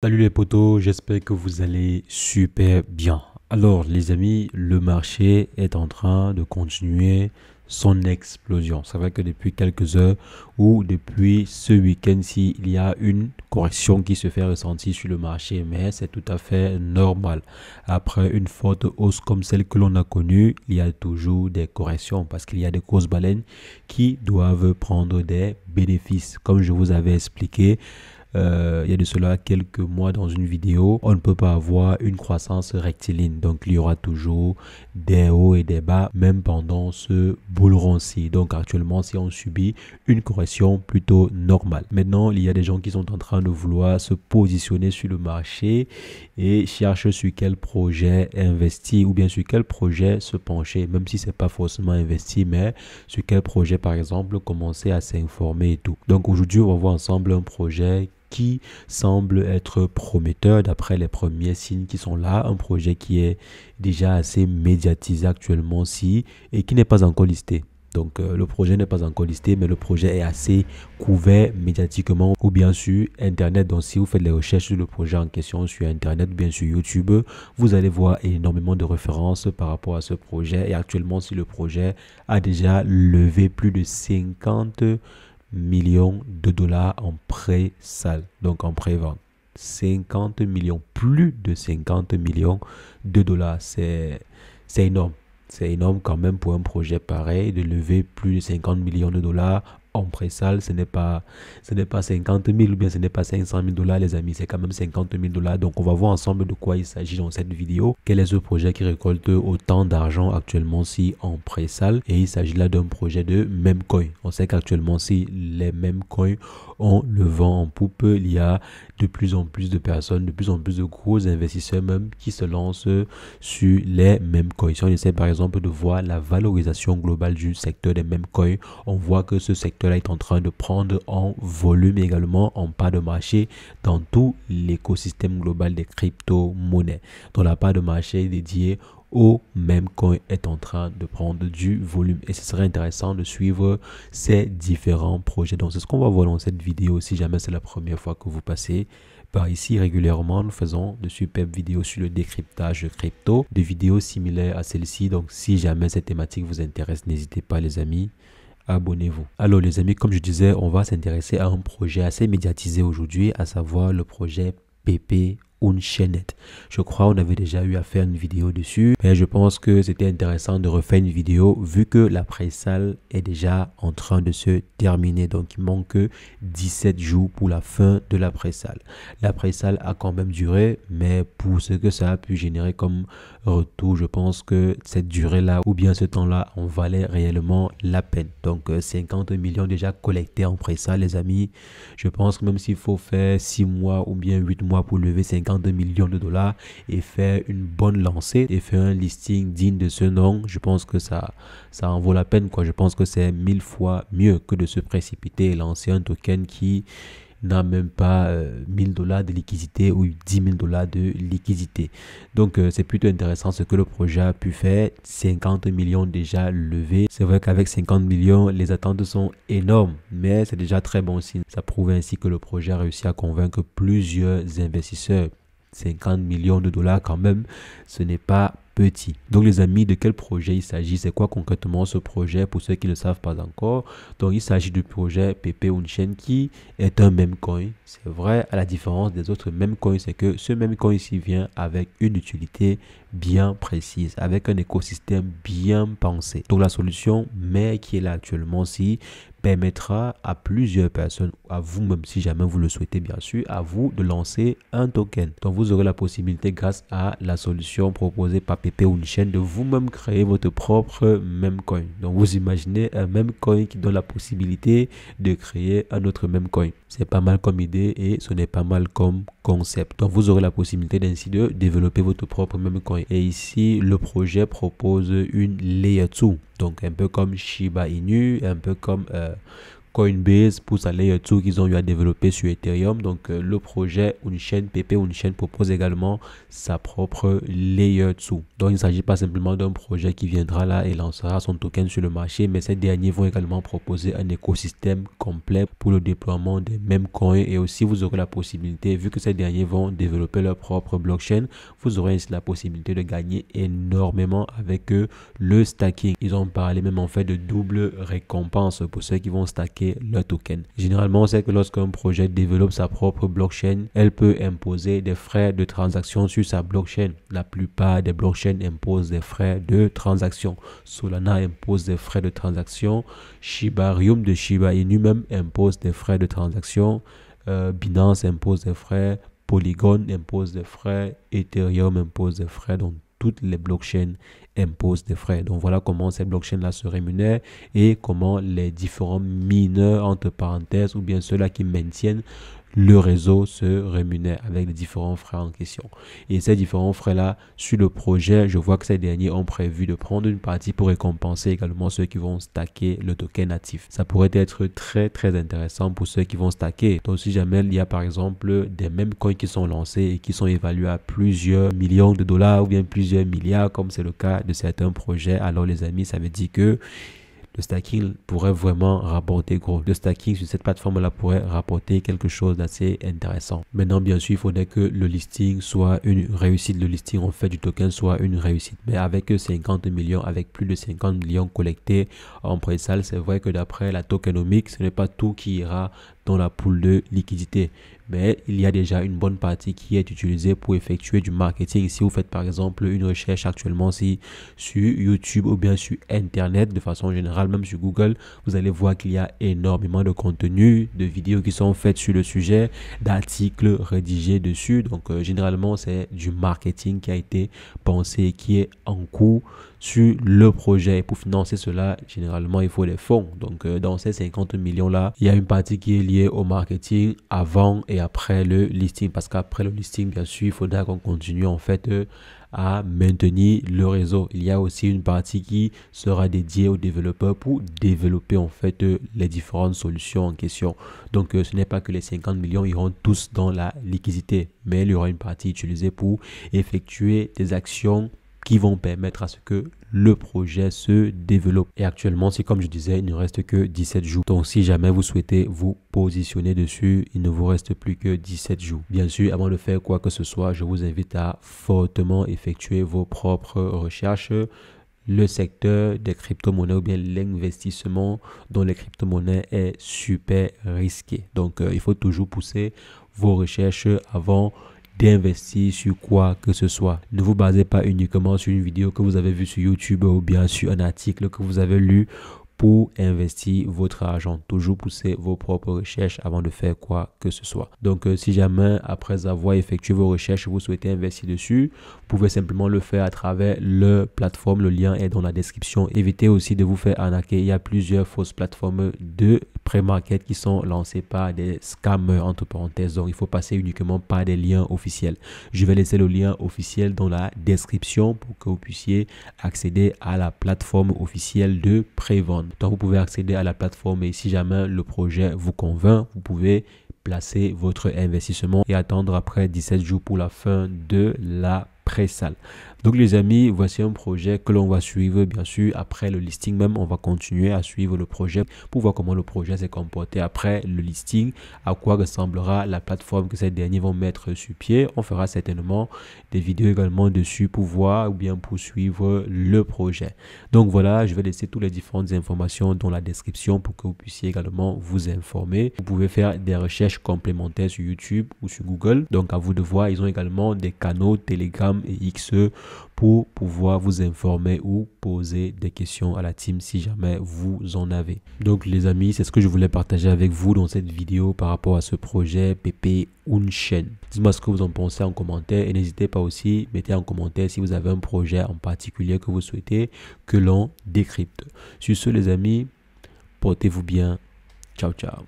Salut les potos, j'espère que vous allez super bien. Alors les amis, le marché est en train de continuer son explosion. C'est vrai que depuis quelques heures ou depuis ce week-end-ci, il y a une correction qui se fait ressentir sur le marché, mais c'est tout à fait normal. Après une forte hausse comme celle que l'on a connue, il y a toujours des corrections parce qu'il y a des grosses baleines qui doivent prendre des bénéfices. Comme je vous avais expliqué, il y a de cela quelques mois dans une vidéo, on ne peut pas avoir une croissance rectiligne. Donc, il y aura toujours des hauts et des bas, même pendant ce bull run-ci. Donc, actuellement, si on subit une correction plutôt normale. Maintenant, il y a des gens qui sont en train de vouloir se positionner sur le marché et cherchent sur quel projet investir ou bien sur quel projet se pencher, même si c'est pas forcément investi, mais sur quel projet, par exemple, commencer à s'informer et tout. Donc, aujourd'hui, on va voir ensemble un projet qui semble être prometteur d'après les premiers signes qui sont là. Un projet qui est déjà assez médiatisé actuellement si et qui n'est pas encore listé. Donc le projet n'est pas encore listé, mais le projet est assez couvert médiatiquement ou bien sur Internet. Donc si vous faites les recherches sur le projet en question sur Internet ou bien sur YouTube, vous allez voir énormément de références par rapport à ce projet. Et actuellement, si le projet a déjà levé plus de 50 millions de dollars en pré-salle, donc en pré-vente. 50 millions, plus de 50 millions de dollars, c'est énorme. C'est énorme quand même pour un projet pareil de lever plus de 50 millions de dollars en pré-salle. Ce n'est pas 50 000 ou bien ce n'est pas 500 000 dollars, les amis. C'est quand même 50 000 dollars. Donc, on va voir ensemble de quoi il s'agit dans cette vidéo. Quel est ce projet qui récolte autant d'argent actuellement si en pré-salle? Et il s'agit là d'un projet de Memecoin. On sait qu'actuellement, si les Memecoins ont le vent en poupe, il y a de plus en plus de personnes, de plus en plus de gros investisseurs même qui se lancent sur les Memecoins. Si on essaie par exemple de voir la valorisation globale du secteur des Memecoins, on voit que ce secteur-là est en train de prendre en volume également, en part de marché dans tout l'écosystème global des crypto-monnaies. Donc la part de marché dédiée au même coin est en train de prendre du volume et ce serait intéressant de suivre ces différents projets. Donc c'est ce qu'on va voir dans cette vidéo. Si jamais c'est la première fois que vous passez par ici, régulièrement nous faisons de superbes vidéos sur le décryptage de crypto, des vidéos similaires à celle-ci. Donc si jamais cette thématique vous intéresse, n'hésitez pas les amis, abonnez-vous. Alors les amis, comme je disais, on va s'intéresser à un projet assez médiatisé aujourd'hui, à savoir le projet PP Unchained. Je crois on avait déjà eu à faire une vidéo dessus, mais je pense que c'était intéressant de refaire une vidéo vu que la pré-salle est déjà en train de se terminer. Donc il manque 17 jours pour la fin de la pré-salle. La pré-salle a quand même duré, mais pour ce que ça a pu générer comme retour, je pense que cette durée-là ou bien ce temps-là en valait réellement la peine. Donc 50 millions déjà collectés en pré-salle, les amis. Je pense que même s'il faut faire 6 mois ou bien 8 mois pour lever 50 millions de dollars et faire une bonne lancée et faire un listing digne de ce nom, je pense que ça en vaut la peine, quoi. Je pense que c'est 1000 fois mieux que de se précipiter et lancer un token qui n'a même pas 1000 dollars de liquidité ou 10 000 dollars de liquidité. Donc c'est plutôt intéressant ce que le projet a pu faire. 50 millions déjà levés. C'est vrai qu'avec 50 millions, les attentes sont énormes, mais c'est déjà très bon signe. Ça prouve ainsi que le projet a réussi à convaincre plusieurs investisseurs. 50 millions de dollars quand même, ce n'est pas petit. Donc les amis, de quel projet il s'agit? C'est quoi concrètement ce projet pour ceux qui ne savent pas encore? Donc il s'agit du projet PP Unchained qui est un meme coin. C'est vrai, à la différence des autres meme coins, c'est que ce meme coin ici vient avec une utilité bien précise, avec un écosystème bien pensé. Donc la solution mais qui est là actuellement si permettra à plusieurs personnes, à vous-même si jamais vous le souhaitez bien sûr, à vous de lancer un token. Donc vous aurez la possibilité grâce à la solution proposée par PP Unchained de vous-même créer votre propre meme coin. Donc vous imaginez un meme coin qui donne la possibilité de créer un autre meme coin. C'est pas mal comme idée et ce n'est pas mal comme concept. Donc vous aurez la possibilité ainsi de développer votre propre meme coin. Et ici le projet propose une layer 2. Donc un peu comme Shiba Inu, un peu comme Coinbase pour sa layer 2 qu'ils ont eu à développer sur Ethereum. Donc le projet Unchained, PP Unchained propose également sa propre layer 2. Donc il ne s'agit pas simplement d'un projet qui viendra là et lancera son token sur le marché, mais ces derniers vont également proposer un écosystème complet pour le déploiement des mêmes coins, et aussi vous aurez la possibilité, vu que ces derniers vont développer leur propre blockchain, vous aurez ainsi la possibilité de gagner énormément avec le stacking. Ils ont parlé même en fait de double récompense pour ceux qui vont stacker leur token. Généralement, c'est que lorsqu'un projet développe sa propre blockchain, elle peut imposer des frais de transaction sur sa blockchain. La plupart des blockchains imposent des frais de transaction. Solana impose des frais de transaction. Shibarium de Shiba Inu même impose des frais de transaction. Binance impose des frais. Polygon impose des frais. Ethereum impose des frais. Donc, toutes les blockchains imposent des frais. Donc voilà comment ces blockchains-là se rémunèrent et comment les différents mineurs, entre parenthèses, ou bien ceux-là qui maintiennent le réseau se rémunèrent avec les différents frais en question. Et ces différents frais-là, sur le projet, je vois que ces derniers ont prévu de prendre une partie pour récompenser également ceux qui vont stacker le token natif. Ça pourrait être très très intéressant pour ceux qui vont stacker. Donc si jamais il y a par exemple des mêmes coins qui sont lancés et qui sont évalués à plusieurs millions de dollars ou bien plusieurs milliards, comme c'est le cas de certains projets, alors les amis, ça veut dire que le stacking pourrait vraiment rapporter gros. Le stacking sur cette plateforme-là pourrait rapporter quelque chose d'assez intéressant. Maintenant, bien sûr, il faudrait que le listing soit une réussite. Le listing, en fait, du token soit une réussite. Mais avec 50 millions, avec plus de 50 millions collectés en pré-sale, c'est vrai que d'après la tokenomics, ce n'est pas tout qui ira dans la pool de liquidité. Mais il y a déjà une bonne partie qui est utilisée pour effectuer du marketing. Si vous faites par exemple une recherche actuellement sur YouTube ou bien sur Internet, de façon générale, même sur Google, vous allez voir qu'il y a énormément de contenu, de vidéos qui sont faites sur le sujet, d'articles rédigés dessus. Donc généralement, c'est du marketing qui a été pensé et qui est en cours sur le projet. Et pour financer cela, généralement, il faut des fonds. Donc, dans ces 50 millions-là, il y a une partie qui est liée au marketing avant et après le listing. Parce qu'après le listing, bien sûr, il faudra qu'on continue en fait à maintenir le réseau. Il y a aussi une partie qui sera dédiée aux développeurs pour développer en fait les différentes solutions en question. Donc, ce n'est pas que les 50 millions iront tous dans la liquidité, mais il y aura une partie utilisée pour effectuer des actions qui vont permettre à ce que le projet se développe. Et actuellement, c'est comme je disais, il ne reste que 17 jours. Donc, si jamais vous souhaitez vous positionner dessus, il ne vous reste plus que 17 jours. Bien sûr, avant de faire quoi que ce soit, je vous invite à fortement effectuer vos propres recherches. Le secteur des crypto-monnaies ou bien l'investissement dans les crypto-monnaies est super risqué. Donc, il faut toujours pousser vos recherches avant d'investir sur quoi que ce soit. Ne vous basez pas uniquement sur une vidéo que vous avez vue sur YouTube ou bien sur un article que vous avez lu pour investir votre argent. Toujours pousser vos propres recherches avant de faire quoi que ce soit. Donc, si jamais, après avoir effectué vos recherches, vous souhaitez investir dessus, vous pouvez simplement le faire à travers leur plateforme. Le lien est dans la description. Évitez aussi de vous faire arnaquer. Il y a plusieurs fausses plateformes de pré-market qui sont lancées par des scammers, entre parenthèses. Donc, il faut passer uniquement par des liens officiels. Je vais laisser le lien officiel dans la description pour que vous puissiez accéder à la plateforme officielle de pré-vente. Donc, vous pouvez accéder à la plateforme et si jamais le projet vous convainc, vous pouvez placer votre investissement et attendre après 17 jours pour la fin de la pré-sale. Donc les amis, voici un projet que l'on va suivre bien sûr après le listing même. On va continuer à suivre le projet pour voir comment le projet s'est comporté après le listing, à quoi ressemblera la plateforme que ces derniers vont mettre sur pied. On fera certainement des vidéos également dessus pour voir ou bien pour suivre le projet. Donc voilà, je vais laisser toutes les différentes informations dans la description pour que vous puissiez également vous informer. Vous pouvez faire des recherches complémentaires sur YouTube ou sur Google. Donc à vous de voir, ils ont également des canaux Telegram et XE pour pouvoir vous informer ou poser des questions à la team si jamais vous en avez. Donc les amis, c'est ce que je voulais partager avec vous dans cette vidéo par rapport à ce projet PP Unchained. Dites-moi ce que vous en pensez en commentaire et n'hésitez pas aussi, mettez en commentaire si vous avez un projet en particulier que vous souhaitez que l'on décrypte. Sur ce les amis, portez-vous bien. Ciao ciao.